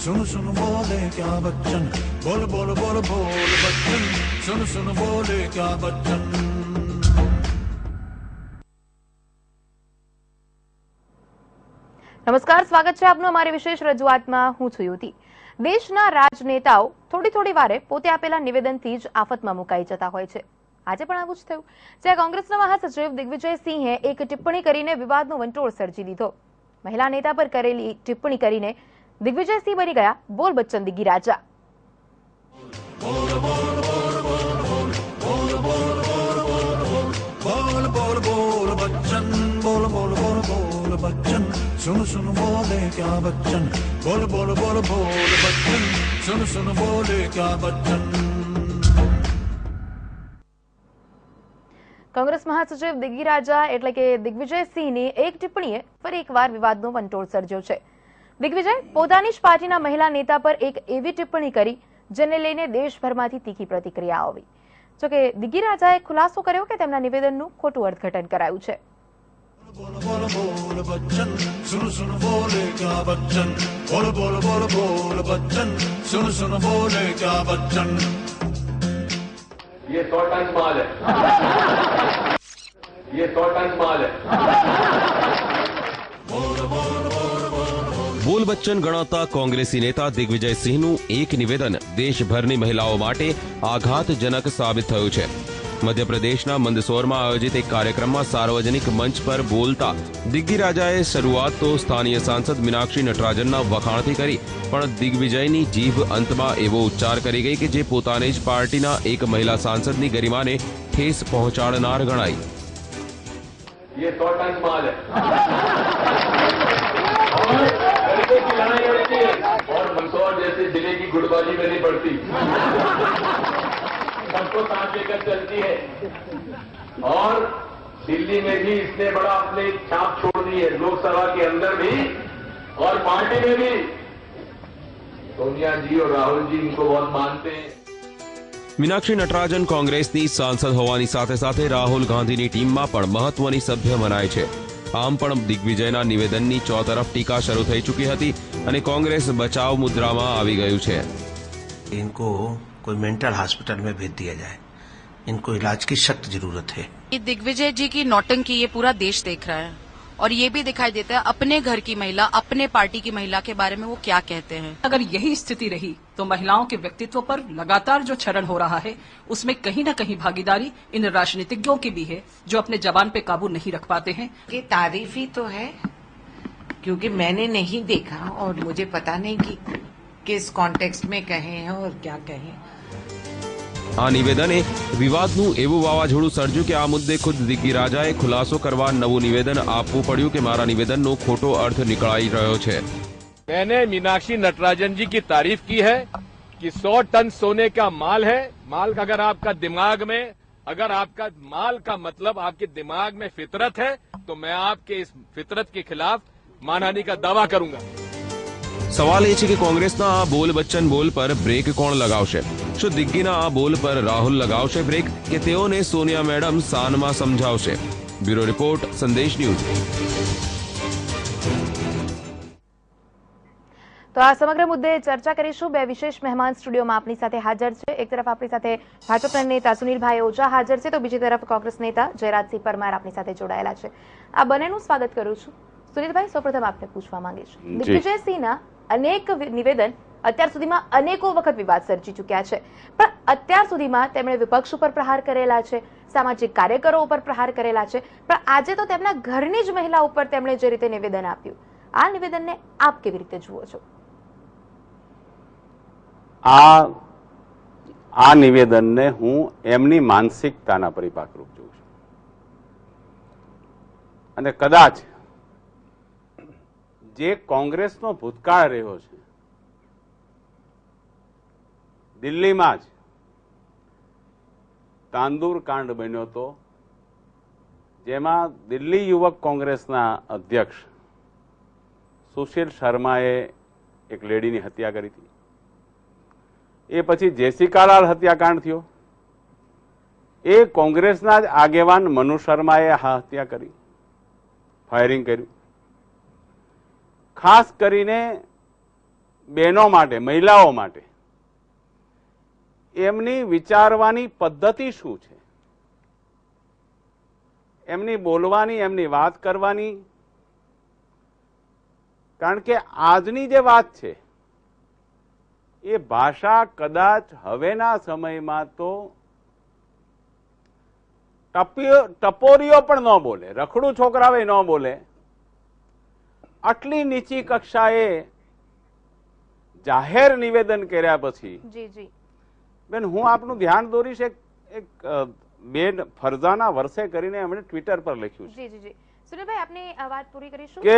सुन सुन बोले क्या बच्चन, बोल बोल बोल बोल बच्चन, सुन सुन बोले क्या बच्चन। નમસ્કાર, સ્વાગત છે આપનું અમારી વિશેષ રજૂઆતમાં. હું છું યુતિ. દેશના રાજનેતાઓ થોડી થોડી વારે પોતે આપેલા નિવેદનથી જ આફતમાં મુકાઈ જતા હોય છે. આજે પણ આવું જ થયું, જ્યાં કોંગ્રેસના મહાસચિવ દિગ્વિજયસિંહે એક ટિપ્પણી કરીને વિવાદનો વંટોળ સર્જી દીધો. મહિલા નેતા પર કરેલી ટિપ્પણી કરીને દિગ્વિજયસિંહ બની ગયા બોલ બચ્ચન દિગ્ગી રાજા. बच्चन सुन सुन बोले क्या बच्चन, बोल बोल बोल बोल बच्चन, सुन सुन बोले क्या बच्चन। કોંગ્રેસ મહાસચિવ દિગ્ગી રાજા એટલે કે દિગ્વિજયસિંહની એક ટિપ્પણીએ ફરી એકવાર વિવાદનો વંટોળ સર્જ્યો છે. દિગ્વિજય પોતાની જ પાર્ટીના મહિલા નેતા પર એક એવી ટિપ્પણી કરી જેને લઈને દેશભરમાંથી તીખી પ્રતિક્રિયા આવી. જોકે દિગ્ગી રાજાએ ખુલાસો કર્યો કે તેમના નિવેદનનું ખોટું અર્થઘટન કરાયું છે. बोल बोल बोल बच्चन, सुन सुन बोले क्या बच्चन, बोल बोल बोल बोल बच्चन, सुन सुन बोले क्या बच्चन। ये 100 टन माल है, ये 100 टन माल है। બોલ બચ્ચન ગણાતા કોંગ્રેસી નેતા દિગ્વિજયસિંહનું એક નિવેદન દેશભરની મહિલાઓ માટે આઘાતજનક સાબિત થયું છે. મધ્યપ્રદેશના મંદસૌરમાં આયોજિત એક કાર્યક્રમમાં સાર્વજનિક મંચ પર બોલતા દિગ્ગી રાજાએ શરૂઆત તો સ્થાનીય સાંસદ મીનાક્ષી નટરાજનના વખાણથી કરી, પણ દિગ્વિજયની જીભ અંતમાં એવો ઉચ્ચાર કરી ગઈ કે જે પોતાની જ પાર્ટીના એક મહિલા સાંસદની ગરિમાને ઠેસ પહોંચાડનાર ગણાઈ. ये 100 टन माल है और गरीबों की लड़ाई होती है और मंदसौर जैसे जिले की गुटबाजी करनी पड़ती, सबको साथ लेकर चलती है और दिल्ली में भी इसने बड़ा अपने छाप छोड़ दी है, लोकसभा के अंदर भी और पार्टी में भी। सोनिया जी और राहुल जी इनको बहुत मानते हैं. મીનાક્ષી નટરાજન કોંગ્રેસની સાંસદ હોવાની સાથે સાથે રાહુલ ગાંધીની ટીમમાં પણ મહત્વની સભ્ય મનાય છે. આમ પણ દિગ્વિજયના નિવેદનની ચોતરફ ટીકા શરૂ થઈ ચૂકી હતી અને કોંગ્રેસ બચાવ મુદ્રામાં આવી ગયું છે. इनको कोई मेंटल हॉस्पिटल में भेज दिया जाए, इनको इलाज की सख्त जरूरत है. ये दिग्विजय जी की नौटंकी ये पूरा देश देख रहा है और ये भी दिखाई देता है अपने घर की महिला, अपने पार्टी की महिला के बारे में वो क्या कहते हैं. अगर यही स्थिति रही तो महिलाओं के व्यक्तित्व पर लगातार जो क्षरण हो रहा है उसमें कहीं न कहीं भागीदारी इन राजनीतिज्ञों की भी है जो अपने जबान पे काबू नहीं रख पाते हैं. ये तारीफ ही तो है, क्योंकि मैंने नहीं देखा और मुझे पता नहीं कि किस कॉन्टेक्स्ट में कहे हैं और क्या कहे. આ નિવેદને વિવાદનું એવું વાવાઝોડું સર્જ્યું કે આ મુદ્દે ખુદ દિગ્ગી રાજાએ ખુલાસો કરવા નવું નિવેદન આપવું પડ્યું કે મારા નિવેદનનો ખોટો અર્થ નીકળાઈ રહ્યો છે. मैंने मीनाक्षी नटराजन जी की तारीफ की है कि 100 टन सोने का माल है. माल का अगर आपका दिमाग में, अगर आपका माल का मतलब आपके दिमाग में फितरत है तो मैं आपके इस फितरत के खिलाफ मानहानि का दावा करूंगा. સવાલ એ છે કે કોંગ્રેસના આ બોલ બચ્ચન બોલ પર બ્રેક કોણ લગાવશે? શું દિગ્ગીના આ બોલ પર રાહુલ લગાવશે બ્રેક કે તેઓને સોનિયા મેડમ સાનમાં સમજાવશે? બ્યુરો રિપોર્ટ, સંદેશ ન્યૂઝ. તો આ સમગ્ર મુદ્દે ચર્ચા કરીશું. બે વિશેષ મહેમાન સ્ટુડિયોમાં આપણી સાથે હાજર છે. એક તરફ આપણી સાથે ભાજપના નેતા સુનિલભાઈ ઓઝા હાજર છે, તો બીજી તરફ કોંગ્રેસ નેતા જયરાજસિંહ પરમાર આપણી સાથે જોડાયેલા છે. આ બંનેનું સ્વાગત કરું છું. સુનિલભાઈ, સૌપ્રથમ આપને પૂછવા માંગીશ, દિગ્વિજયસિંહના અનેક નિવેદન અત્યાર સુધીમાં અનેકો વખત વિવાદ સર્જી ચૂક્યા છે, પણ અત્યાર સુધીમાં તેમણે વિપક્ષ ઉપર પ્રહાર કરેલા છે, સામાજિક કાર્યકરો ઉપર પ્રહાર કરેલા છે, પણ આજે તો તેમના ઘરની જ મહિલા ઉપર તેમણે જે રીતે નિવેદન આપ્યું, આ નિવેદનને આપ કેવી રીતે જુઓ છો? આ નિવેદનને હું એમની માનસિકતાના પરિપાકરૂપ જોઉં છું અને કદાચ જે કોંગ્રેસનો ભૂતકાળ રહ્યો છે, દિલ્હીમાં જ તાંદુર કાંડ બન્યો હતો, જેમાં દિલ્હી યુવક કોંગ્રેસના અધ્યક્ષ સુશીલ શર્માએ એક લેડીની હત્યા કરી હતી. એ પછી જેસિકાલાલ હત્યાકાંડ થયો, એ કોંગ્રેસના જ આગેવાન મનુ શર્માએ આ હત્યા કરી, ફાયરિંગ કર્યું. ખાસ કરીને બહેનો માટે, મહિલાઓ માટે એમની વિચારવાની પદ્ધતિ શું છે, એમની બોલવાની, એમની વાત કરવાની. કારણ કે આજની જે વાત છે એ ભાષા કદાચ હવેના સમયમાં તો ટપોરીઓ પણ ન બોલે, રખડું છોકરાઓ ન બોલે. આટલી નીચી કક્ષાએ જાહેર નિવેદન કર્યા પછી બેન હું આપનું ધ્યાન દોરીશ, એક બેન ફરજાના વર્ષે કરીને એમણે ટ્વિટર પર લખ્યું છે સુનિલભાઈ આપની વાત પૂરી કરીશું કે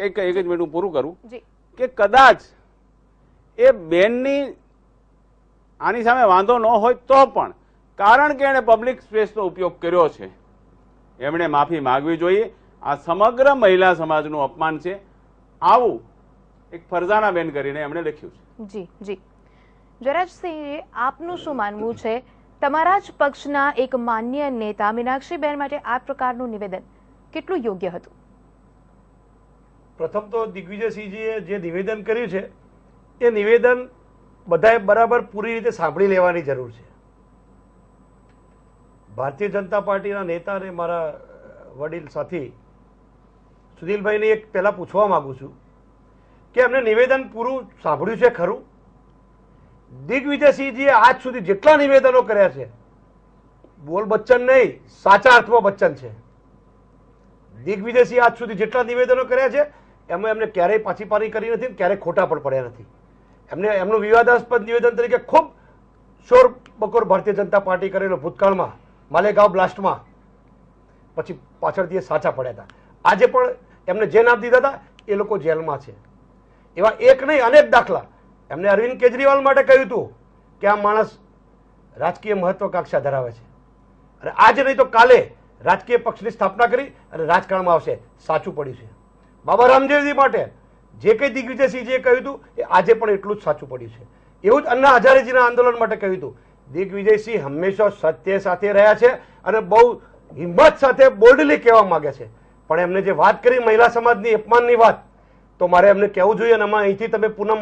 એક જ મિનિટ હું પૂરું કરું કે કદાચ એ બેનની આની સામે વાંધો ન હોય તો પણ કારણ કે એણે પબ્લિક સ્પેસનો ઉપયોગ કર્યો છે એમણે માફી માંગવી જોઈએ. આ સમગ્ર મહિલા સમાજનું અપમાન છે. આવું એક ફરજાના બેન કરીને એમણે લખ્યું છે. જી જી જયરાજસિંહ, આપનું શું માનવું છે? તમારા જ પક્ષના એક માન્ય નેતા મીનાક્ષીબેન માટે આ પ્રકારનું નિવેદન કેટલું યોગ્ય હતું? પ્રથમ તો દિગ્વિજયસિંહજીએ જે નિવેદન કર્યું છે એ નિવેદન બધાએ બરાબર પૂરી રીતે સાંભળી લેવાની જરૂર છે. ભારતીય જનતા પાર્ટીના નેતા અને મારા વડીલ સાથી સુનિલભાઈને એક પહેલા પૂછવા માંગુ છું કે એમને નિવેદન પૂરું સાંભળ્યું છે ખરું? દિગ્વિજયસિંહજીએ આજ સુધી જેટલા નિવેદનો કર્યા છે, બોલ બચ્ચન નહીં, સાચા અર્થમાં બચ્ચન છે. દિગ્વિજયસિંહ આજ સુધી જેટલા નિવેદનો કર્યા છે એમાં એમને ક્યારેય પાછીપાની કરી નથી, ક્યારેય ખોટા પણ પડ્યા નથી. એમને એમનું વિવાદાસ્પદ નિવેદન તરીકે ખૂબ શોર બકોર ભારતીય જનતા પાર્ટી કરેલો ભૂતકાળમાં માલેગાંવ બ્લાસ્ટમાં, પછી પાછળથી એ સાચા પડ્યા હતા. આજે પણ એમને જે નામ દીધા હતા એ લોકો જેલમાં છે. એવા એક નહીં અનેક દાખલા. એમને અરવિંદ કેજરીવાલ માટે કહ્યું હતું કે આ માણસ રાજકીય મહત્વાકાંક્ષા ધરાવે છે અને આજે નહીં તો કાલે રાજકીય પક્ષની સ્થાપના કરી અને રાજકારણમાં આવશે. સાચું પડ્યું છે. બાબા રામદેવજી માટે જે કંઈ દિગ્વિજયસિંહજીએ કહ્યું હતું એ આજે પણ એટલું જ સાચું પડ્યું છે. એવું જ અન્ના હજારેજીના આંદોલન માટે કહ્યું હતું. દિગ્વિજયસિંહ હંમેશા સત્ય સાથે રહ્યા છે અને બહુ હિંમત સાથે બોલ્ડલી કહેવા માંગે છે. પણ એમને જે વાત કરી મહિલા સમાજની અપમાનની વાત, તો મારે એમને કહેવું જોઈએ. અને અહીંથી તમે પૂનમ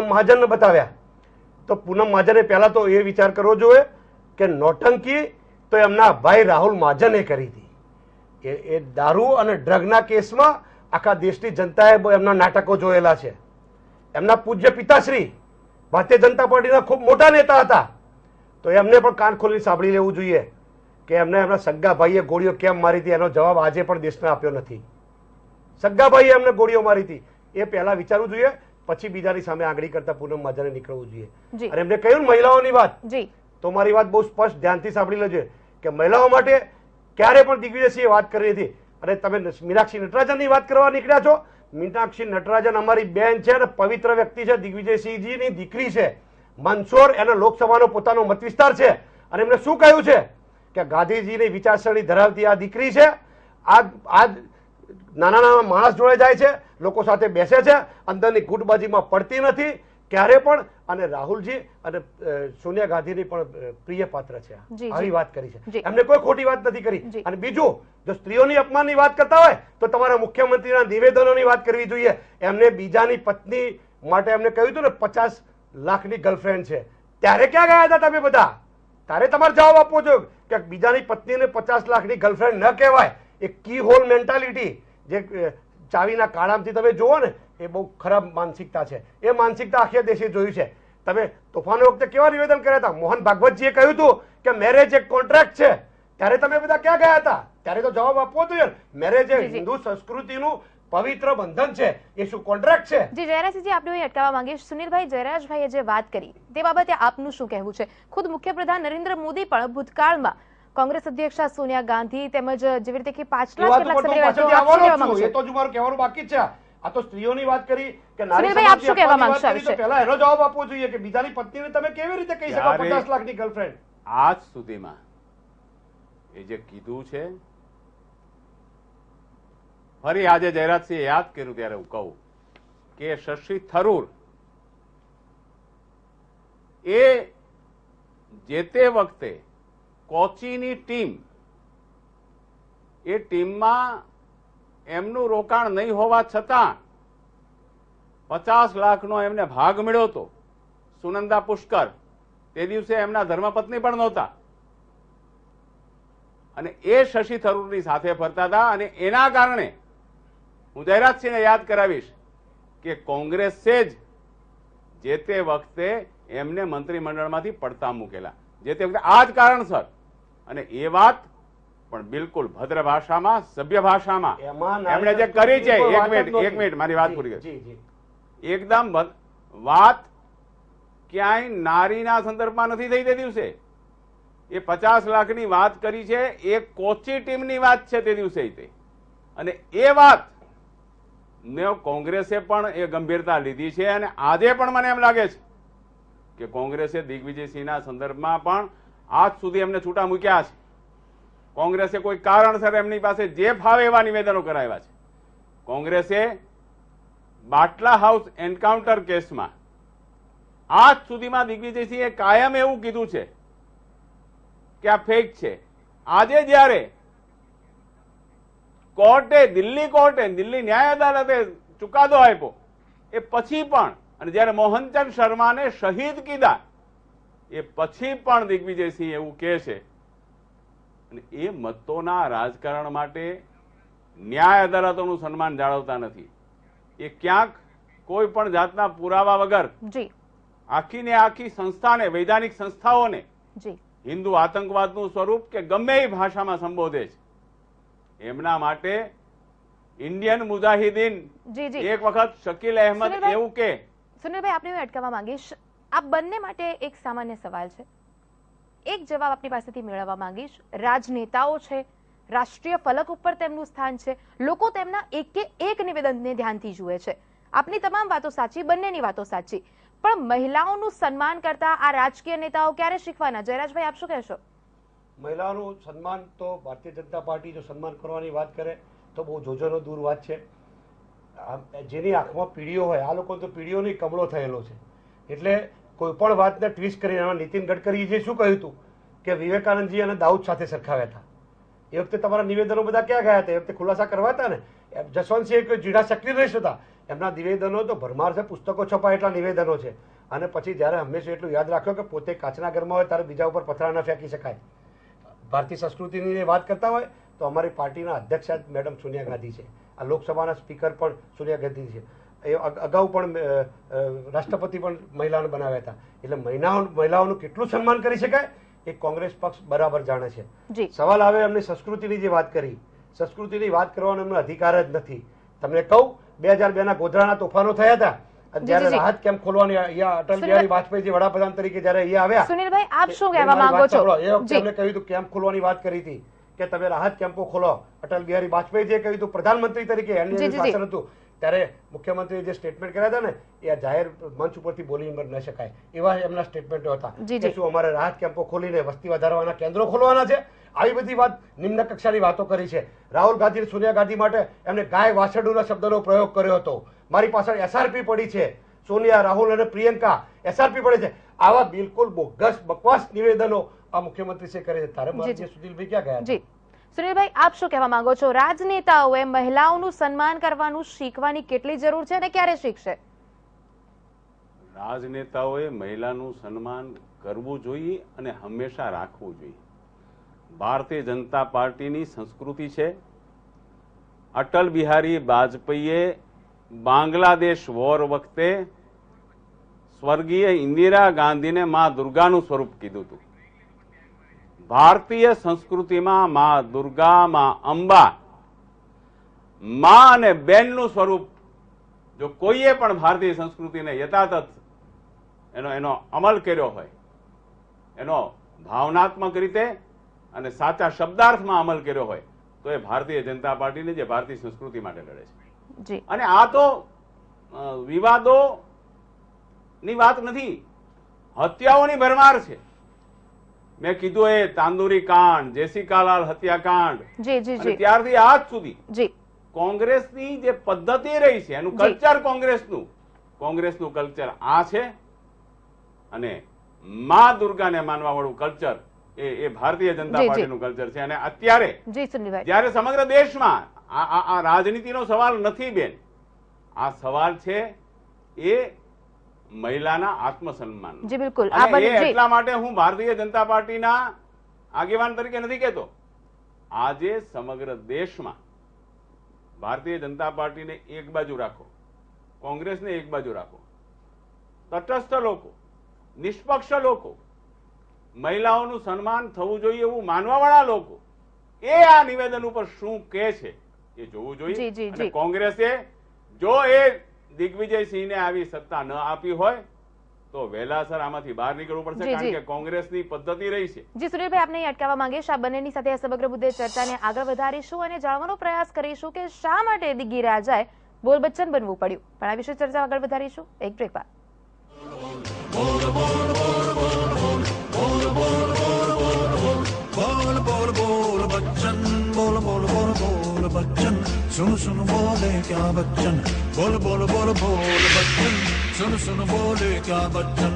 મહાજનને બતાવ્યા, તો પૂનમ મહાજને પહેલા તો એ વિચાર કરવો જોઈએ કે નોટંકી તો એમના ભાઈ રાહુલ મહાજને કરી હતી. એ દારૂ અને ડ્રગના કેસમાં આખા દેશની જનતાએ એમના નાટકો જોયેલા છે. એમના પૂજ્ય પિતાશ્રી ભારતીય જનતા પાર્ટીના ખૂબ મોટા નેતા હતા, તો એમને પણ કાન ખોલીને સાંભળી લેવું જોઈએ કે એમને એમના સગ્ગા ભાઈએ ગોળીઓ કેમ મારી હતી. એનો જવાબ આજે પણ દેશને આપ્યો નથી. સગ્ગા ભાઈએ એમને ગોળીઓ મારી હતી એ પહેલા વિચારવું જોઈએ, પછી બીજાની સામે આંગળી કરતા પૂનમ મહાજને નીકળવું જોઈએ. અને એમને કહ્યું મહિલાઓની વાત, તો મારી વાત બહુ સ્પષ્ટ ધ્યાનથી સાંભળી લેજો કે મહિલાઓ માટે ક્યારે પણ દિગ્વિજયસિંહે વાત કરી હતી. અને તમે મીનાક્ષી નટરાજનની વાત કરવા નીકળ્યા છો. મીનાક્ષી નટરાજન અમારી બેન છે અને પવિત્ર વ્યક્તિ છે. દિગ્વિજયસિંહજીની દીકરી છે. મંદસોર એનો લોકસભાનો પોતાનો મત વિસ્તાર છે. અને એમને શું કહ્યું છે કે ગાંધીજીની વિચારસરણી ધરાવતી આ દીકરી છે. આ નાના નાના માણસ જોડે જાય છે, લોકો સાથે બેસે છે, અંદરની ગુટબાજીમાં પડતી નથી ક્યારે પણ. અને રાહુલજી અને સોનિયા ગાંધીની પણ પ્રિય પાત્ર છે. આવી વાત કરી છે. એમને કોઈ ખોટી વાત નથી કરી. અને બીજું, જો સ્ત્રીઓની અપમાનની વાત કરતા હોય તો તમારા મુખ્યમંત્રીના નિવેદનોની વાત કરવી જોઈએ. એમને બીજાની પત્ની માટે એમને કહ્યું હતું ને 50 લાખની ગર્લફ્રેન્ડ છે. ત્યારે ક્યાં ગયા હતા તમે બધા? તારે તમારે જવાબ આપવો જોઈએ કે બીજાની પત્નીને 50 લાખની ગર્લફ્રેન્ડ ન કહેવાય. એ કી હોલ મેન્ટાલિટી જે ચાવીના કાળામથી તમે જુઓ ને, એ બહુ ખરાબ માનસિકતા છે. એ માનસિકતા આખે દેશે જોયું છે. તમે તોફાનો વખતે કેવા નિવેદન કર્યા હતા? મોહન ભાગવતજીએ કહ્યું હતું કે મેરેજ એક કોન્ટ્રાક્ટ છે. ત્યારે તમે બધા ક્યાં ગયા હતા? ત્યારે તો જવાબ આપવો જોઈએ. મેરેજ એ હિન્દુ સંસ્કૃતિનું પવિત્ર બંધન છે. એ શું કોન્ટ્રાક્ટ છે? જી જયરાજસિંહજી, આપણે અહીં અટકાવવા માંગીશ. સુનિલભાઈ, જયરાજભાઈએ જે વાત કરી તે બાબતે આપનું શું કહેવું છે? ખુદ મુખ્યપ્રધાન નરેન્દ્ર મોદી પણ ભૂતકાળમાં કોંગ્રેસ અધ્યક્ષા સોનિયા ગાંધી તેમજ જેવી રીતે કે પાછલા કેટલાક સમય એ તો જ મારું કહેવાનું બાકી છે. આ તો સ્ત્રીઓની વાત કરી કે નારી સમાજની વાત કરી, તો પહેલા એનો જવાબ આપવો જોઈએ કે બીજાની પત્નીને તમે કેવી રીતે કહી શકો 50 લાખની ગર્લફ્રેન્ડ? આજ સુધીમાં એ જે કીધું છે, ફરી આજે જયરાજસિંહે યાદ કર્યું ત્યારે હું કહું કે શશી થરૂર એ જે તે વખતે કોચીની ટીમ, એ ટીમમાં એમનું રોકાણ નહીં હોવા છતાં 50 લાખનો એમને ભાગ મળ્યો હતો સુનંદા પુષ્કર, તે દિવસે એમના ધર્મપત્ની પણ નહોતા અને એ શશી થરૂરની સાથે ફરતા હતા. અને એના કારણે હું જયરાજસિંહને યાદ કરાવીશ કે કોંગ્રેસે જ જે તે વખતે એમને મંત્રીમંડળમાંથી પડતા મૂકેલા, જે તે વખતે આ જ કારણસર. અને એ વાત પણ બિલકુલ ભદ્ર ભાષામાં, સભ્ય ભાષામાં એમણે જે કરી છે. એક મિનિટ મારી વાત પૂરી કરી. એકદમ વાત ક્યાંય નારીના સંદર્ભમાં નથી થઈ તે દિવસે. એ 50 લાખની વાત કરી છે, એ કોચી ટીમની વાત છે તે દિવસે તે. અને એ વાત ને કોંગ્રેસે પણ એ ગંભીરતા લીધી છે. અને આજે પણ મને એમ લાગે છે કે કોંગ્રેસે દિગ્વિજયસિંહના સંદર્ભમાં પણ આજ સુધી એમને છૂટા મૂક્યા છે. કોંગ્રેસે કોઈ કારણસર એમની પાસે જે ફાવે એવા નિવેદનો કરાવ્યા છે. કોંગ્રેસે બાટલા હાઉસ એન્કાઉન્ટર કેસમાં આજ સુધીમાં દિગ્વિજયસિંહે કાયમ એવું કીધું છે કે આ ફેક છે. આજે જ્યારે કોર્ટે, દિલ્હી કોર્ટે, દિલ્હી ન્યાય અદાલતે ચુકાદો આપ્યો એ પછી પણ, અને જ્યારે મોહનચંદ શર્માને શહીદ કીધા એ પછી પણ દિગ્વિજયસિંહ એવું કહે છે. અને એ મતોના રાજકારણ માટે ન્યાય અદાલતોનું સન્માન જાળવતા નથી. એ ક્યાંક કોઈ પણ જાતના પુરાવા વગર આખી ને આખી સંસ્થાને, વૈધાનિક સંસ્થાઓને હિન્દુ આતંકવાદનું સ્વરૂપ કે ગમે એ ભાષામાં સંબોધે છે. એમના માટે ઇન્ડિયન મુજાહિદીન એક વખત શકીલ અહેમદ એવું કે. સુનિલભાઈ, આપને હું અટકાવવા માંગીશ. આ બંને માટે એક સામાન્ય સવાલ છે, એક જવાબ આપની પાસેથી મેળવવા માંગીશ. રાજનેતાઓ છે, રાષ્ટ્રીય ફલક ઉપર તેમનું સ્થાન છે, લોકો તેમના એક નિવેદનને ધ્યાનથી જુએ છે. આપની તમામ વાતો સાચી, બંનેની વાતો સાચી, પણ મહિલાઓનું સન્માન કરતા આ રાજકીય નેતાઓ ક્યારે શીખવાના? જયરાજભાઈ, આપ શું કહેશો? મહિલાઓનું સન્માન તો ભારતીય જનતા પાર્ટી જો સન્માન કરવાની વાત કરે તો બહુ જોજોનો દૂર વાત છે. જેની આંખમાં પીડીઓ હોય, આ લોકો તો પીડીઓની કમળો થયેલો છે. એટલે કોઈ પણ વાતને ટ્વિસ્ટ કરીને, નીતિન ગડકરીએ શું કહ્યું હતું કે વિવેકાનંદજી અને દાઉદ સાથે સરખાવ્યા હતા. એ વખતે તમારા નિવેદનો બધા ક્યાં ગયા હતા? એ વખતે ખુલાસા કરવા હતા ને. જસવંતસિંહ કોઈ જીડા સેક્રેટરી હતા, એમના નિવેદનો તો ભરમાર છે, પુસ્તકો છપાય એટલા નિવેદનો છે. અને પછી જ્યારે હંમેશા એટલું યાદ રાખ્યો કે પોતે કાચના ઘરમાં હોય ત્યારે બીજા ઉપર પથરા ન ફેંકી શકાય. ભારતીય સંસ્કૃતિની વાત કરતા હોય તો અમારી પાર્ટીના અધ્યક્ષ મેડમ સોનિયા ગાંધી છે. આ લોકસભાના સ્પીકર પણ સોનિયા ગાંધી છે. એ અગાઉ પણ રાષ્ટ્રપતિ પણ મહિલાઓને બનાવ્યા હતા. એટલે મહિલાઓનું કેટલું સન્માન કરી શકાય એ કોંગ્રેસ પક્ષ બરાબર જાણે છે. સવાલ આવે એમની સંસ્કૃતિની જે વાત કરી, સંસ્કૃતિની વાત કરવાનો એમનો અધિકાર જ નથી. તમને કહું, 2002ના ગોધરાના તોફાનો થયા હતા, જયારે રાહત કેમ્પ ખોલવાની અહીંયા અટલ બિહારી વાજપેયી વડાપ્રધાન તરીકે જયારે અહીંયા આવ્યા. સુનિલભાઈ, આપ શું કહેવા માંગો છો? એ વખતે એમને કહ્યું હતું કેમ્પ ખોલવાની વાત કરી હતી કે તમે રાહત કેમ્પો ખોલો. અટલ બિહારી વાજપેયીજીએ કહ્યું હતું પ્રધાનમંત્રી તરીકે એમનું શાસન હતું ત્યારે મુખ્યમંત્રીએ જે સ્ટેટમેન્ટ કર્યા હતા ને એ જાહેર મંચ ઉપરથી બોલી ન શકાય એવા એમના સ્ટેટમેન્ટો હતા કે શું અમારે રાહત કેમ્પો ખોલીને વસ્તી વધારવાના કેન્દ્રો ખોલવાના છે. આવી બધી વાત નિમ્ન કક્ષાની વાતો કરી છે. રાહુલ ગાંધી, સોનિયા ગાંધી માટે એમને ગાય વાછરડુના શબ્દનો પ્રયોગ કર્યો હતો. મારી પાછળ એસઆરપી પડી છે. સોનિયા, રાહુલ અને પ્રિયંકા એસઆરપી પડે છે. આવા બિલકુલ બોગસ બકવાસ નિવેદનો આ મુખ્યમંત્રી છે કરે છે. તારે માનનીય સુનિલભાઈ ક્યાં ગયા? જી સુનિલભાઈ, આપ શું કહેવા માંગો છો? રાજનેતાઓએ મહિલાઓનું સન્માન કરવાનું શીખવાની કેટલી જરૂર છે અને ક્યારે શીખશે? રાજનેતાઓએ મહિલાનું સન્માન કરવું જોઈએ અને હંમેશા રાખવું જોઈએ. ભારતીય જનતા પાર્ટીની સંસ્કૃતિ છે. અટલ બિહારી વાજપેયીએ બાંગ્લાદેશ વોર વખતે સ્વર્ગીય ઇન્દિરા ગાંધીને માં દુર્ગાનું સ્વરૂપ કીધું હતું. ભારતીય સંસ્કૃતિમાં માં દુર્ગા, માં અંબા, માં અને બેનનું સ્વરૂપ જો કોઈએ પણ ભારતીય સંસ્કૃતિને યથાતથ એનો અમલ કર્યો હોય, એનો ભાવનાત્મક રીતે અને સાચા શબ્દાર્થમાં અમલ કર્યો હોય તો એ ભારતીય જનતા પાર્ટીને જે ભારતીય સંસ્કૃતિ માટે લડે છે. અને આ તો વિવાદો ની વાત નથી, હત્યાઓની ભરમાર છે. મેં કીધું એ તાંદુરી કાંડ, જેસિકાલાલ હત્યાકાંડ, અને ત્યારથી આજ સુધી કોંગ્રેસની જે પદ્ધતિ રહી છે એનું કલ્ચર કોંગ્રેસનું કલ્ચર આ છે. અને માં દુર્ગાને માનવા વાળું કલ્ચર એ ભારતીય જનતા પાર્ટીનું કલ્ચર છે. અને અત્યારે જયારે સમગ્ર દેશમાં આ રાજનીતિનો સવાલ નથી બેન, આ સવાલ છે એ મહિલાના આત્મસન્માન. જી બિલકુલ. એટલા માટે હું ભારતીય જનતા પાર્ટીના આગેવાન તરીકે નથી કહેતો. આજે સમગ્ર દેશમાં ભારતીય જનતા પાર્ટીને એક બાજુ રાખો, કોંગ્રેસને એક બાજુ રાખો, તટસ્થ લોકો, નિષ્પક્ષ લોકો, મહિલાઓનું સન્માન થવું જોઈએ એવું માનવાવાળા લોકો એ આ નિવેદન ઉપર શું કહે છે એ જોવું જોઈએ. અને કોંગ્રેસે જો એ દિગ્વિજયસિંહને આવી સત્તા ન આપી હોય તો વહેલાસર આમાંથી બહાર નીકળવું પડશે, કારણ કે કોંગ્રેસની પદ્ધતિ રહી છે. જી સુનિલભાઈ, આપને અટકાવવા માંગીશ. આ બંનેની સાથે આ સમગ્ર મુદ્દે ચર્ચાને આગળ વધારીશું અને જાણવાનો પ્રયાસ કરીશું કે શા માટે દિગ્વિજયરાજાએ બોલ બચ્ચન બનવું પડ્યું. પણ આ વિશે ચર્ચા આગળ વધારીશું એક બ્રેક બાદ. बोल बोल बोल बच्चन, बोल बोल बोल बोल बच्चन, सुन सुन बोले क्या बच्चन, बोल बोल बोल बोल बच्चन, सुन सुन बोले क्या बच्चन.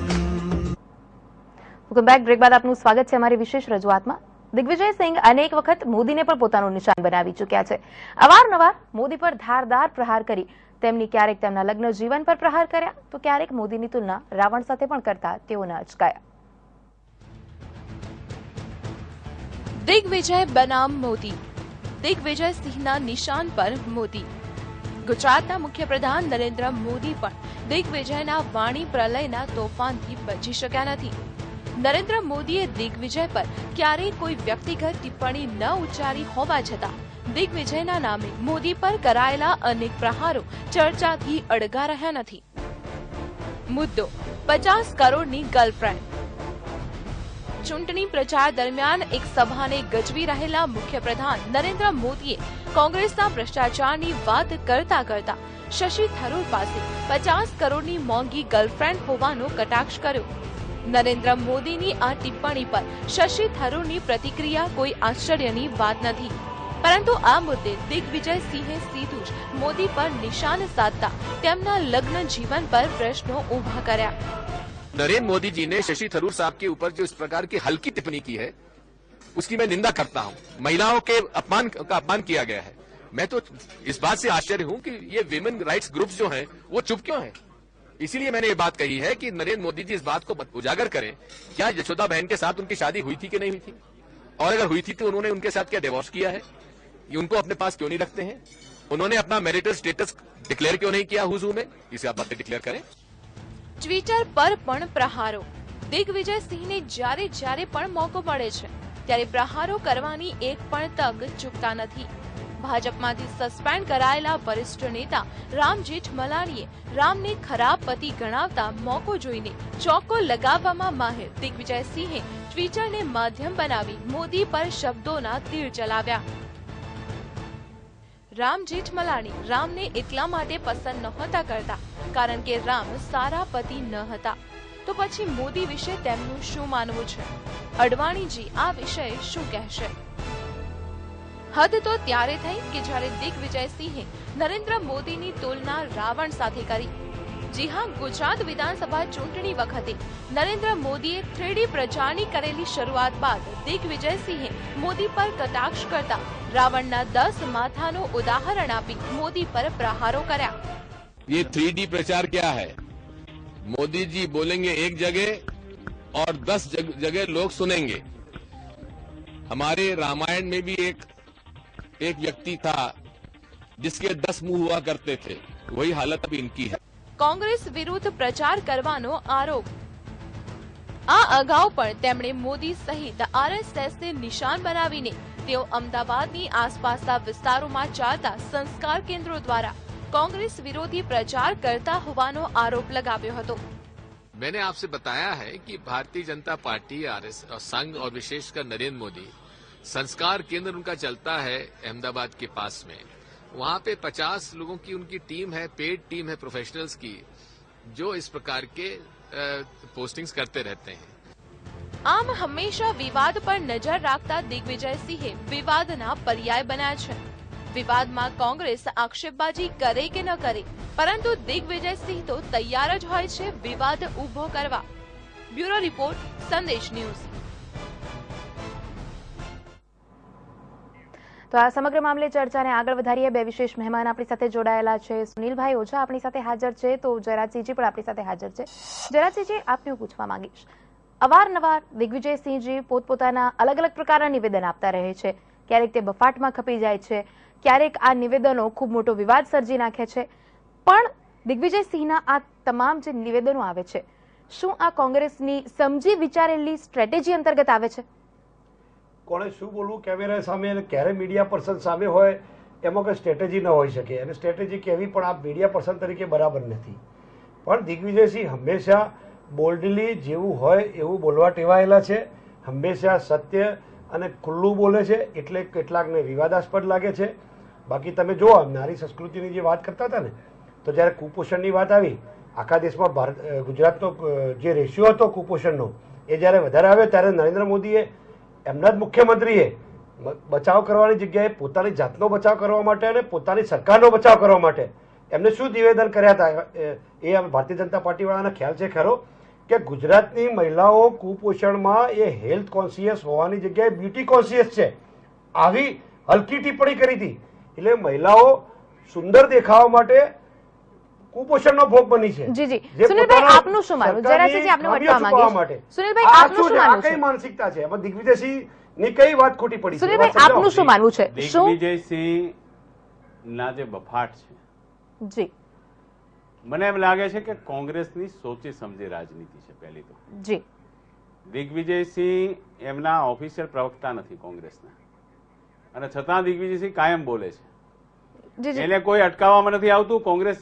Welcome back. બ્રેક બાદ આપનું સ્વાગત છે અમારી વિશેષ રજૂઆતમાં. દિગ્વિજયસિંહ અનેક વખત મોદીને પણ પોતાનું નિશાન બનાવી ચૂક્યા છે. અવારનવાર મોદી પર ધારદાર પ્રહાર કરી તેમની ક્યારેક તેમના લગ્ન જીવન પર પ્રહાર કર્યા તો ક્યારેક મોદીની તુલના રાવણ સાથે પણ કરતા તેઓને અચકાયા. દિગ્વિજય બનામ મોદી. દિગ્વિજય સિંહના નિશાન પર મોદી. ગુજરાતના મુખ્યપ્રધાન નરેન્દ્ર મોદી પણ દિગ્વિજયના વાણી પ્રલયના તોફાનથી બચી શક્યા નથી. નરેન્દ્ર મોદીએ દિગ્વિજય પર ક્યારેય કોઈ વ્યક્તિગત ટિપ્પણી ન ઉચ્ચારી હોવા છતાં દિગ્વિજયના નામે મોદી પર કરાયેલા અનેક પ્રહારો ચર્ચાથી અડગા રહ્યા નથી. મુદ્દો 50 કરોડની ગર્લફ્રેન્ડ. ચૂંટણી પ્રચાર દરમિયાન એક સભાને ગજવી રહેલા મુખ્યપ્રધાન નરેન્દ્ર મોદીએ કોંગ્રેસના ભ્રષ્ટાચારની વાત કરતા કરતા શશી થરૂર પાસે 50 કરોડની મોંઘી ગર્લફ્રેન્ડ હોવાનો કટાક્ષ કર્યો. નરેન્દ્ર મોદીની આ ટિપ્પણી પર શશી થરૂરની પ્રતિક્રિયા કોઈ આશ્ચર્યની વાત નથી, પરંતુ આ મુદ્દે દિગ્વિજયસિંહે સીધું જ મોદી પર નિશાન સાધતા તેમના લગ્ન જીવન પર प्रश्नों उभा કર્યા. नरेंद्र मोदी जी ने शशि थरूर साहब के ऊपर जो इस प्रकार की हल्की टिप्पणी की है उसकी मैं निंदा करता हूं. महिलाओं के अपमान किया गया है. मैं तो इस बात से आश्चर्य हूं कि ये विमेन राइट्स ग्रुप्स जो हैं वो चुप क्यों हैं. इसीलिए मैंने ये बात कही है कि नरेंद्र मोदी जी इस बात को उजागर करें, क्या यशोदा बहन के साथ उनकी शादी हुई थी कि नहीं हुई थी, और अगर हुई थी तो उन्होंने उनके साथ क्या डिवोर्स किया है, उनको अपने पास क्यों नहीं रखते हैं, उन्होंने अपना मैरिटल स्टेटस डिक्लेयर क्यों नहीं किया हुजूर में, इसे आप बातें डिक्लेयर करें. ટ્વિટર પર પણ પ્રહારો. દિગ્વિજયસિંહને જ્યારે જ્યારે પણ મોકો મળે છે ત્યારે પ્રહારો કરવાની એક પણ તક ચૂકતા નથી. ભાજપમાંથી સસ્પેન્ડ કરાયેલા વરિષ્ઠ નેતા રામ જેઠમલાણીએ રામને ખરાબ પતિ ગણાવતા મોકો જોઈને ચોક્કો લગાવવામાં માહિર દિગ્વિજયસિંહે ટ્વિટરને માધ્યમ બનાવી મોદી પર શબ્દોના તીર ચલાવ્યા. રામ જેઠમલાણી રામને એટલા માટે પસંદ નહોતા કરતા કારણ કે રામ સારા પતિ ન હતા. તો પછી મોદી વિશે તેમનું શું માનવું છે? અડવાણીજી આ વિષય શું કહેશે? હદ તો ત્યારે થઈ કે જ્યારે દિગ્વિજયસિંહે નરેન્દ્ર મોદીની તુલના રાવણ સાથે કરી. જી હા, ગુજરાત વિધાનસભા ચૂંટણી વખતે નરેન્દ્ર મોદીએ 3D પ્રચારની કરેલી શરૂઆત બાદ દિગ્વિજયસિંહે મોદી પર કટાક્ષ કરતા રાવણના 10 માથાનું ઉદાહરણ આપી મોદી પર પ્રહારો કર્યા. ये 3D प्रचार क्या है? मोदी जी बोलेंगे एक जगह और 10 जगह लोग सुनेंगे. हमारे रामायण में भी एक व्यक्ति था जिसके 10 मुंह हुआ करते थे. वही हालत अब इनकी है. કોંગ્રેસ વિરુદ્ધ પ્રચાર કરવાનો આરોપ. આ અગાઉ પણ તેમણે મોદી સહિત આરએસએસને નિશાન બનાવીને તેઓ અમદાવાદની આસપાસના વિસ્તારોમાં ચાલતા સંસ્કાર કેન્દ્રો દ્વારા कांग्रेस विरोधी प्रचार करता होवानो आरोप लगाव्यो हतो. मैंने आपसे बताया है कि भारतीय जनता पार्टी आरएसएस और संघ और विशेषकर नरेंद्र मोदी संस्कार केंद्र उनका चलता है अहमदाबाद के पास में. वहां पे 50 लोगों की उनकी टीम है, पेड टीम है प्रोफेशनल्स की, जो इस प्रकार के पोस्टिंग्स करते रहते हैं. आम हमेशा विवाद पर नजर રાખતા દિગ્વિજયસિંહે વિવાદના પર્યાય બન્યા છે. વિવાદમાં કોંગ્રેસ આક્ષેપબાજી કરે કે ન કરે, પરંતુ દિગ્વિજયસિંહ તો તૈયાર જ હોય છે વિવાદ ઉભો કરવા. બ્યુરો રિપોર્ટ, સંદેશ ન્યૂઝ. તો આ સમગ્ર મામલે ચર્ચાને આગળ વધારીએ. બે વિશેષ મહેમાન આપણી સાથે જોડાયેલા છે. સુનિલભાઈ ઓઝા આપણી સાથે હાજર છે, તો જયરાજસિંહજી પણ આપણી સાથે હાજર છે. જયરાજસિંહજી, આપને હું પૂછવા માંગીશ, અવારનવાર દિગ્વિજયસિંહજી પોતપોતાના અલગ અલગ પ્રકારના નિવેદન આપતા રહે છે. ક્યારેક તે બફાટમાં ખપી જાય છે, ક્યારેક આ નિવેદનો ખૂબ મોટો વિવાદ સર્જી નાખે છે. પણ દિગ્વિજયસિંહના આ તમામ જે નિવેદનો આવે છે, શું આ કોંગ્રેસની સમજી વિચારેલી સ્ટ્રેટેજી અંતર્ગત આવે છે? કોણે શું બોલવું કેમેરા સામે અને ક્યારે મીડિયા પર્સન સામે હોય એમાં કોઈ સ્ટ્રેટેજી ન હોઈ શકે, અને સ્ટ્રેટેજી કહેવી પણ આ મીડિયા પર્સન તરીકે બરાબર નથી. પણ દિગ્વિજયસિંહ હંમેશા બોલ્ડલી જેવું હોય એવું બોલવા ટેવાયેલા છે. હંમેશા સત્ય અને ખુલ્લું બોલે છે, એટલે કેટલાકને વિવાદાસ્પદ લાગે છે. બાકી તમે જુઓ, નારી સંસ્કૃતિની જે વાત કરતા હતા ને, તો જ્યારે કુપોષણની વાત આવી, આખા દેશમાં ગુજરાતનો જે રેશિયો હતો કુપોષણનો એ જ્યારે વધારે આવ્યો ત્યારે નરેન્દ્ર મોદીએ, એમના જ મુખ્યમંત્રીએ, બચાવ કરવાની જગ્યાએ પોતાની જાતનો બચાવ કરવા માટે અને પોતાની સરકારનો બચાવ કરવા માટે એમને શું નિવેદન કર્યા હતા એ ભારતીય જનતા પાર્ટીવાળાને ખ્યાલ છે ખરો? કે ગુજરાતની મહિલાઓ કુપોષણમાં એ હેલ્થ કોન્શિયસ હોવાની જગ્યાએ બ્યુટી કોન્શિયસ છે, આવી હલકી ટિપ્પણી કરી હતી. એટલે મહિલાઓ સુંદર દેખાવા માટે કુપોષણનો ભોગ બની છે. જી જી, સુનિલભાઈ આપનું શું માનવું? જયરાજસિંહજી, આપને વટવા માંગીશ. સુનિલભાઈ, આપનું શું માનવું છે? કઈ માનસિકતા છે એમાં? દિગ્વિજયસિંહ ની કઈ વાત ખોટી પડી? સુનિલભાઈ, આપનું શું માનવું છે? દિગ્વિજયસિંહ ના જે બફાટ છે, જી, મને એમ લાગે છે કે કોંગ્રેસની સોચી સમજી રાજનીતિ છે. પહેલી તો જી, દિગ્વિજયસિંહ એમના ઓફિશિયલ પ્રવક્તા નથી કોંગ્રેસના, અને છતાં દિગ્વિજયસિંહ કાયમ બોલે છે. એને કોઈ અટકાવવામાં નથી આવતું. કોંગ્રેસ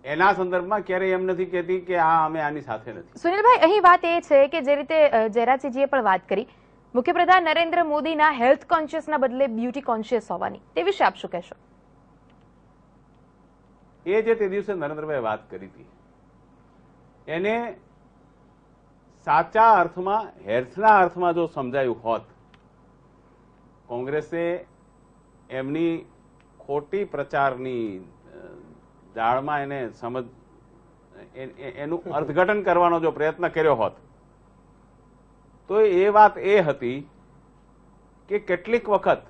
એના સંદર્ભમાં ક્યારેય એમ નથી કહેતી કે આ અમે આની સાથે નથી. સુનિલભાઈ, અહીં વાત એ છે કે જે રીતે જયરાજસિંહજીએ પણ વાત કરી, મુખ્યપ્રધાન નરેન્દ્ર મોદીના હેલ્થ કોન્શિયસના બદલે બ્યુટી કોન્શિયસ હોવાની, તે વિશે આપ શું કહેશો? એ જે તે દિવસે નરેન્દ્રભાઈ વાત કરી હતી, એને સાચા અર્થમાં, હેલ્થના અર્થમાં જો સમજાયું હોત, કોંગ્રેસે એમની ખોટી પ્રચારની જાળમાં એને એનું અર્થઘટન કરવાનો જો પ્રયત્ન કર્યો હોત, તો એ વાત એ હતી કે કેટલીક વખત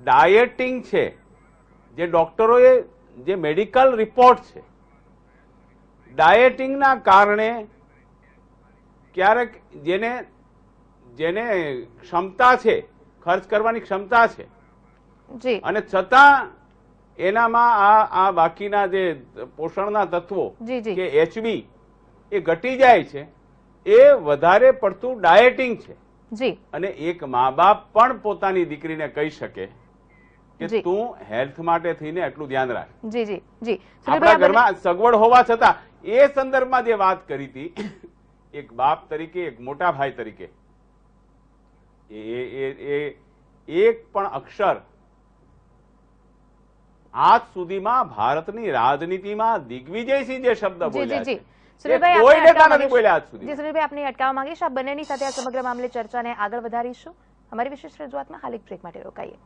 ડાયેટિંગ છે, જે ડોક્ટરોએ જે મેડિકલ રિપોર્ટ છે, ડાયેટિંગના કારણે ક્યારેક જેને ક્ષમતા છે, ખર્ચ કરવાની ક્ષમતા છે, અને છતાં એનામાં આ બાકીના જે પોષણના તત્વો કે HB એ ઘટી જાય છે, એ વધારે પડતું ડાયેટિંગ છે. અને એક મા બાપ પણ પોતાની દીકરીને કહી શકે કે તું હેલ્થ માટે થઈને એટલું ધ્યાન રાખ. જી જી જી, આપણા ઘરમાં સગવડ હોવા છતાં એ સંદર્ભમાં જે વાત કરી હતી, એક બાપ તરીકે, એક મોટા ભાઈ તરીકે, એક પણ અક્ષર આજ સુધીમાં ભારતની રાજનીતિમાં દિગ્વિજયસિંહ જે શબ્દ બોલ્યા છે, કોઈ નેતા નથી બોલ્યા આજ સુધી. સુનિલભાઈ, આપને અટકાવવા માંગીશ. આ બંનેની સાથે આ સમગ્ર મામલે ચર્ચાને આગળ વધારીશું. અમારી વિશેષ રજૂઆતમાં હાલ એક બ્રેક માટે રોકાઈએ.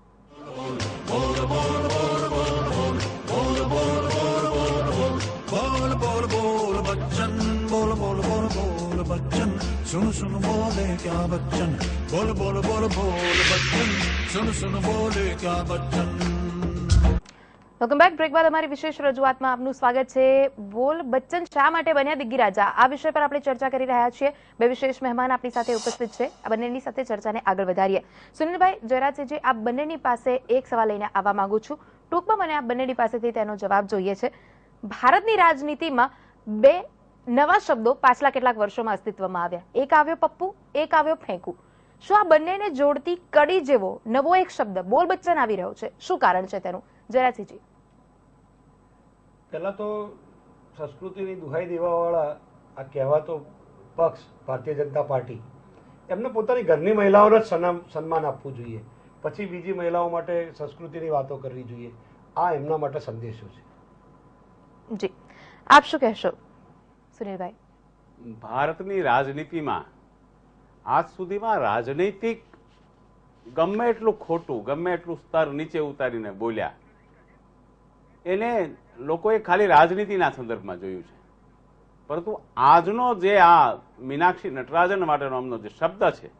बोल बोल बोल बच्चन, बोल बोल बोल बोल बच्चन, सुन सुन बोले क्या बच्चन, बोल बोल बोल बोल बच्चन, सुन सुन बोले क्या बच्चन. Welcome back. બ્રેક બાદ અમારી વિશેષ રજૂઆતમાં આપનું સ્વાગત છે. બોલ બચ્ચન શા માટે બન્યા દિગ્ગીરાજા, આ વિષય પર આપણે ચર્ચા કરી રહ્યા છીએ. બે વિશેષ મહેમાન આપણી સાથે ઉપસ્થિત છે. આ બંનેની સાથે ચર્ચાને આગળ વધારીએ. સુનિલભાઈ, જયરાજસિંહજી, આ બંનેની પાસે એક સવાલ લઈને આવવા માંગુ છું. ટૂંકમાં મને આ બંનેની પાસેથી તેનો જવાબ જોઈએ છે. ભારતની રાજનીતિમાં બે નવા શબ્દો પાછલા કેટલાક વર્ષોમાં અસ્તિત્વમાં આવ્યા. એક આવ્યો પપ્પુ, એક આવ્યો ફેંકુ. શું આ બંનેને જોડતી કડી જેવો નવો એક શબ્દ બોલ બચ્ચન આવી રહ્યો છે? શું કારણ છે તેનું? જયરાજસિંહજી, પહેલા તો સંસ્કૃતિની દુહાઈ દેવાવાળા આ કહેવાતો પક્ષ ભારતીય જનતા પાર્ટી, એમને પોતાની ઘરની મહિલાઓને જ સન્માન આપવું જોઈએ, પછી બીજી મહિલાઓ માટે સંસ્કૃતિની વાતો કરવી જોઈએ. આ એમના માટે સંદેશો છે. જી, આપ શું કહેશો સુનિલભાઈ? ભારતની રાજનીતિમાં આજ સુધીમાં રાજનૈતિક ગમે એટલું ખોટું, ગમે એટલું સ્તર નીચે ઉતારીને બોલ્યા, એને લોકોએ ખાલી રાજનીતિના સંદર્ભમાં જોયું છે. પરંતુ આજનો જે આ મીનાક્ષી નટરાજન માટેનો અમનો જે શબ્દ છે,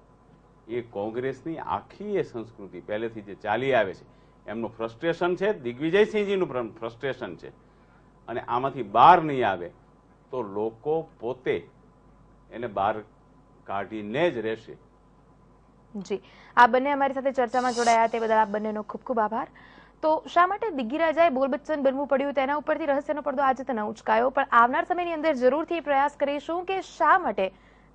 એ કોંગ્રેસની આખી એ સંસ્કૃતિ પહેલેથી જે ચાલી આવે છે એમનું ફ્રસ્ટ્રેશન છે, દિગ્વિજયસિંહજીનું ફ્રસ્ટ્રેશન છે, અને આમાંથી બહાર નહીં આવે તો લોકો પોતે એને બહાર કાઢીને જ રહેશે. જી, આ બંને અમારી સાથે ચર્ચામાં જોડાયા તે બદલ આપ બંનેનો ખૂબ ખૂબ આભાર. તો શા માટે દિગ્ગીરાજાએ બોલ બચ્ચન બનવું પડ્યું તેના ઉપરથી રહસ્યનો પડદો આજે તો ન ઉચકાયો, પણ આવનાર સમયની અંદર જરૂરથી પ્રયાસ કરીશું કે શા માટે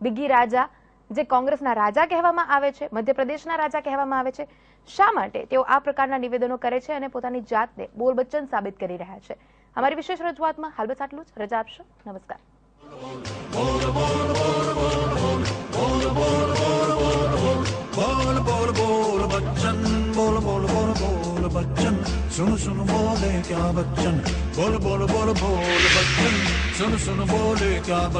દિગ્ગીરાજા, જે કોંગ્રેસના રાજા કહેવામાં આવે છે, મધ્યપ્રદેશના રાજા કહેવામાં આવે છે, શા માટે તેઓ આ પ્રકારના નિવેદનો કરે છે અને પોતાની જાતને બોલ બચ્ચન સાબિત કરી રહ્યા છે. અમારી વિશેષ રજૂઆતમાં હાલ બસ આટલું જ. રજા આપશો. નમસ્કાર. बोल बोल बोल बच्चन, बोल बोल बोल बोल बच्चन, सुन सुन बोले क्या बच्चन, बोल बोल बोल बोल बच्चन, सुन सुन बोले क्या बच्चन.